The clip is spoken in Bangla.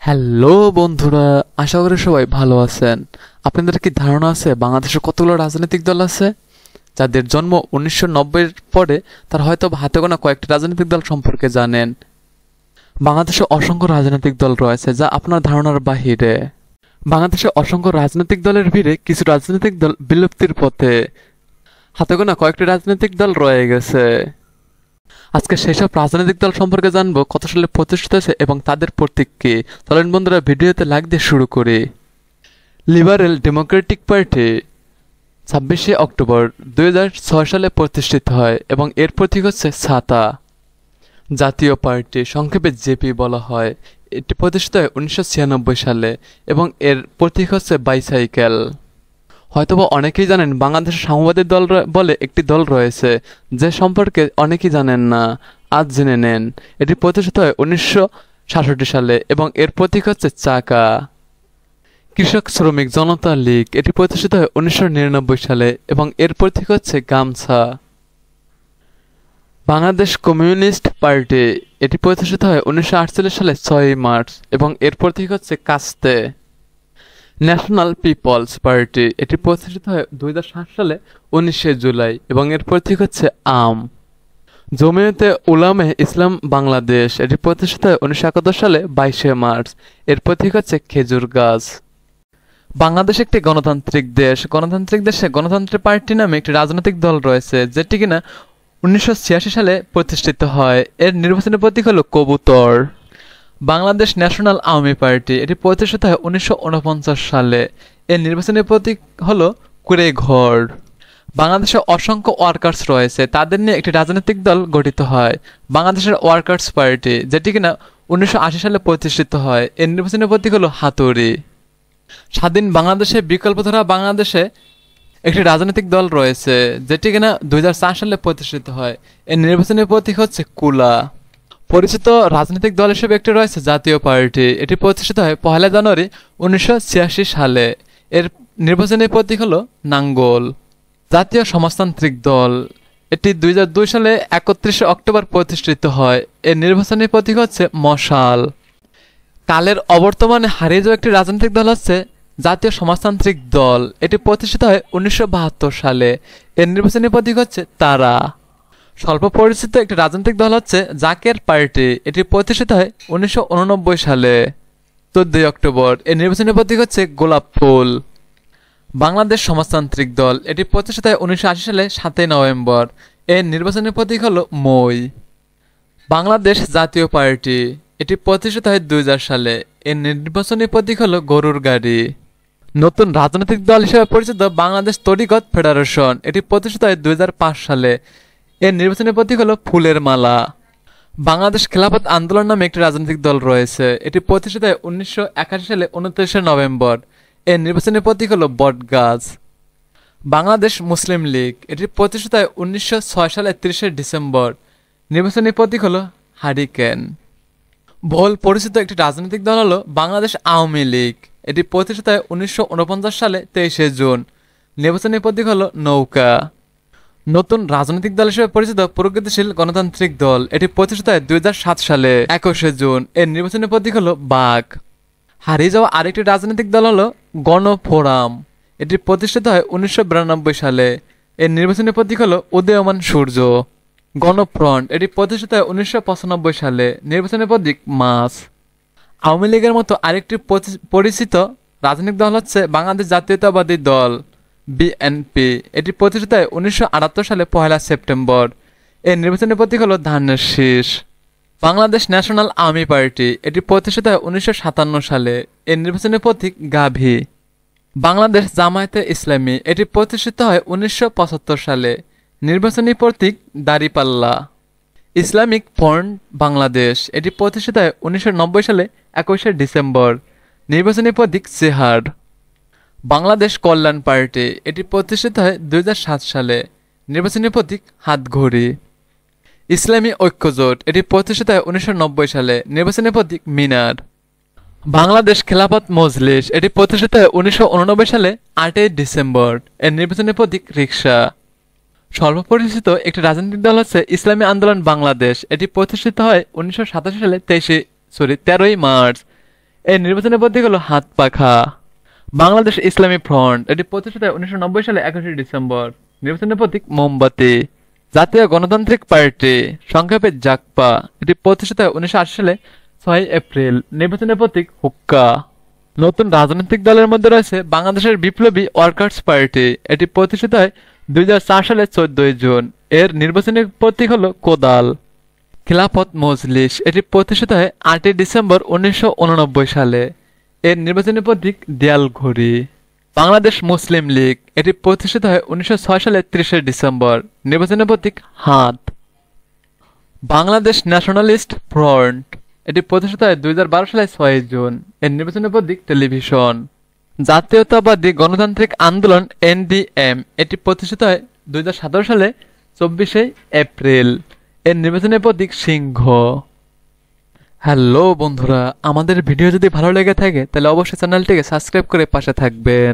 হ্যালো বন্ধুরা, আশা করি সবাই ভালো আছেন। আপনাদের কি ধারণা আছে বাংলাদেশে কতগুলো রাজনৈতিক দল আছে? যাদের জন্ম 1990-এর পরে তারা হয়তো হাতে গোনা কয়েকটি রাজনৈতিক দল সম্পর্কে জানেন। বাংলাদেশে অসংখ্য রাজনৈতিক দল রয়েছে যা আপনার ধারণার বাহিরে। বাংলাদেশে অসংখ্য রাজনৈতিক দলের ভিড়ে কিছু রাজনৈতিক দল বিলুপ্তির পথে। হাতে গোনা কয়েকটি রাজনৈতিক দল রয়ে গেছে। আজকে সেসব রাজনৈতিক দল সম্পর্কে জানবো, কত সালে প্রতিষ্ঠিত হয়েছে এবং তাদের প্রতীক কি। চলেন বন্ধুরা, ভিডিওতে লাইক দিয়ে শুরু করি। লিবারেল ডেমোক্রেটিক পার্টি 26শে অক্টোবর 2006 সালে প্রতিষ্ঠিত হয় এবং এর প্রতীক হচ্ছে ছাতা। জাতীয় পার্টি, সংক্ষেপে জেপি বলা হয়, এটি প্রতিষ্ঠিত হয় 1996 সালে এবং এর প্রতীক হচ্ছে বাইসাইকেল। হয়তোবা অনেকেই জানেন বাংলাদেশের সাম্যবাদী দল বলে একটি দল রয়েছে, যে সম্পর্কে অনেকেই জানেন না। আজ জেনে নেন। এটি প্রতিষ্ঠিত হয় 1966 সালে এবং এর প্রতীক হচ্ছে চাকা। কৃষক শ্রমিক জনতা লীগ, এটি প্রতিষ্ঠিত হয় 1999 সালে এবং এর প্রতীক হচ্ছে গামছা। বাংলাদেশ কমিউনিস্ট পার্টি, এটি প্রতিষ্ঠিত হয় 1948 সালে 6 মার্চ এবং এর প্রতীক হচ্ছে কাস্তে। ন্যাশনাল পিপলস পার্টি, এটি প্রতিষ্ঠিত হয় 2007 সালে 19শে জুলাই এবং এর প্রতীক হচ্ছে আম। জমিয়তে উলামায়ে ইসলাম বাংলাদেশ, এটি প্রতিষ্ঠিত হয় 1971 সালে 22শে মার্চ, এর প্রতীক হচ্ছে খেজুর গাছ। বাংলাদেশ একটি গণতান্ত্রিক দেশ। গণতান্ত্রিক দেশে গণতন্ত্রের পার্টি নামে একটি রাজনৈতিক দল রয়েছে, যেটি কিনা 1986 সালে প্রতিষ্ঠিত হয়। এর নির্বাচনী প্রতীক হলো কবুতর। বাংলাদেশ ন্যাশনাল আওয়ামী পার্টি, এটি প্রতিষ্ঠিত হয় 1949 সালে। এর নির্বাচনী প্রতীক হলো কুড়েঘর। বাংলাদেশে অসংখ্য ওয়ার্কার্স রয়েছে, তাদের নিয়ে একটি রাজনৈতিক দল গঠিত হয়, বাংলাদেশের ওয়ার্কার্স পার্টি, যেটি কিনা 1980 সালে প্রতিষ্ঠিত হয়। এর নির্বাচনী প্রতীক হলো হাতুড়ি। স্বাধীন বাংলাদেশে বিকল্পধারা বাংলাদেশে একটি রাজনৈতিক দল রয়েছে, যেটি কিনা 2004 সালে প্রতিষ্ঠিত হয়। এর নির্বাচনী প্রতীক হচ্ছে কুলা। পরিচিত রাজনৈতিক দল হিসেবে একটি রয়েছে জাতীয় পার্টি, এটি প্রতিষ্ঠিত হয় 1 জানুয়ারি 1986 সালে। এর নির্বাচনী প্রতীক হলো নাঙ্গল। জাতীয় সমাজতান্ত্রিক দল, এটি 2002 সালে 31 অক্টোবর প্রতিষ্ঠিত হয়। এর নির্বাচনী প্রতীক হচ্ছে মশাল। কালের অবর্তমানে হারিয়ে যাওয়া একটি রাজনৈতিক দল হচ্ছে জাতীয় সমাজতান্ত্রিক দল, এটি প্রতিষ্ঠিত হয় 1972 সালে। এর নির্বাচনী প্রতীক হচ্ছে তারা। স্বল্প পরিচিত একটি রাজনৈতিক দল হচ্ছে জাকের পার্টি, এটি প্রতিষ্ঠিত হয় 1989 সালে 14 অক্টোবর। এর নির্বাচনী প্রতীক হচ্ছে গোলাপ ফুল। বাংলাদেশ সমাজতান্ত্রিক দল, এটি প্রতিষ্ঠিত হয় 1980 সালে 7 নভেম্বর। এর নির্বাচনী প্রতীক হলো মই। বাংলাদেশ জাতীয় পার্টি, এটি প্রতিষ্ঠিত হয় 2000 সালে। এর নির্বাচনী প্রতীক হলো গরুর গাড়ি। নতুন রাজনৈতিক দল হিসেবে পরিচিত বাংলাদেশ তরিকত ফেডারেশন, এটি প্রতিষ্ঠিত হয় 2005 সালে। এর নির্বাচনী প্রতীক হলো ফুলের মালা। বাংলাদেশ খেলাফত আন্দোলন নামে একটি রাজনৈতিক দল রয়েছে, এটি প্রতিষ্ঠিত হয় 1981 সালে 29 নভেম্বর। এর নির্বাচনী প্রতীক হলো বটগাছ। বাংলাদেশ মুসলিম লীগ, এটি প্রতিষ্ঠিত হয় 1906 সালে 30 ডিসেম্বর। নির্বাচনী প্রতীক হলো হারিকেন। বহুল পরিচিত একটি রাজনৈতিক দল হলো বাংলাদেশ আওয়ামী লীগ, এটি প্রতিষ্ঠিত হয় 1949 সালে 23 জুন। নির্বাচনী প্রতীক হলো নৌকা। নতুন রাজনৈতিক দল হিসেবে পরিচিত প্রগতিশীল গণতান্ত্রিক দল, এটি প্রতিষ্ঠিত হয় 2007 সালে 21 জুন। এর নির্বাচনী প্রতীক হলো বাঘ। হারিয়ে যাওয়া আরেকটি রাজনৈতিক দল হলো গণফোরাম, এটি প্রতিষ্ঠিত হয় 1992 সালে। এর নির্বাচনী প্রতীক হলো উদীয়মান সূর্য। গণফ্রন্ট, এটি প্রতিষ্ঠিত হয় 1995 সালে। নির্বাচনী প্রতীক মাছ। আওয়ামী লীগের মতো আরেকটি পরিচিত রাজনৈতিক দল হচ্ছে বাংলাদেশ জাতীয়তাবাদী দল, বিএনপি, এটি প্রতিষ্ঠিত হয় 1978 সালে 1 সেপ্টেম্বর। এর নির্বাচনী প্রতীক হলো ধানের শীষ। বাংলাদেশ ন্যাশনাল আর্মি পার্টি, এটি প্রতিষ্ঠিত হয় 1957 সালে। এর নির্বাচনী প্রতীক গাভী। বাংলাদেশ জামায়াতে ইসলামী, এটি প্রতিষ্ঠিত হয় 1975 সালে। নির্বাচনী প্রতীক দাঁড়িপাল্লা। ইসলামিক ফ্রন্ট বাংলাদেশ, এটি প্রতিষ্ঠিত হয় 1990 সালে 21 ডিসেম্বর। নির্বাচনী প্রতীক চেহার। বাংলাদেশ কল্যাণ পার্টি, এটি প্রতিষ্ঠিত হয় 2007 সালে। নির্বাচনী প্রতীক হাতঘড়ি। ইসলামী ঐক্যজোট, এটি প্রতিষ্ঠিত হয় 1990 সালে। নির্বাচনী প্রতীক মিনার। বাংলাদেশ খেলাফত মজলিস, এটি প্রতিষ্ঠিত হয় 1989 সালে 8 ডিসেম্বর। এর নির্বাচনী প্রতীক রিকশা। সর্বপরিচিত একটি রাজনৈতিক দল হচ্ছে ইসলামী আন্দোলন বাংলাদেশ, এটি প্রতিষ্ঠিত হয় 1987 সালে 13 মার্চ। এর নির্বাচনের প্রতীক হলো হাত পাখা। বাংলাদেশ ইসলামী ফ্রন্ট, এটি প্রতিষ্ঠিত হয় 1990 সালে 21 ডিসেম্বর। নির্বাচনের প্রতীক মোমবাতি। জাতীয় গণতান্ত্রিক পার্টি, সংক্ষেপে জাগপা, এটি প্রতিষ্ঠিত হয় 1980 সালে 6 এপ্রিল। নির্বাচনের প্রতীক হুক্কা। নতুন রাজনৈতিক দলের মধ্যে রয়েছে বাংলাদেশের বিপ্লবী ওয়ার্কার্স পার্টি, এটি প্রতিষ্ঠিত হয় 2004 সালে 14 জুন। এর নির্বাচনী প্রতীক হলো কোদাল। খিলাফত মজলিস, এটি প্রতিষ্ঠিত হয় 8 ডিসেম্বর 1989 সালে। এর নির্বাচনী প্রতীক দেয়াল ঘড়ি। বাংলাদেশ মুসলিম লীগ, এটি প্রতিষ্ঠিত হয় 1906 সালে 30 ডিসেম্বর। নির্বাচনী প্রতীক হাত। বাংলাদেশ ন্যাশনালিস্ট ফ্রন্ট, এটি প্রতিষ্ঠিত হয় 2012 সালে 6 জুন। এর নির্বাচনী প্রতীক টেলিভিশন। জাতীয়তাবাদী গণতান্ত্রিক আন্দোলন এনডিএম, এটি প্রতিষ্ঠিত হয় 2017 সালে 24 এপ্রিল। এর নির্বাচনী প্রতীক সিংহ। হ্যালো বন্ধুরা, আমাদের ভিডিও যদি ভালো লেগে থাকে তাহলে অবশ্যই চ্যানেলটিকে সাবস্ক্রাইব করে পাশে থাকবেন।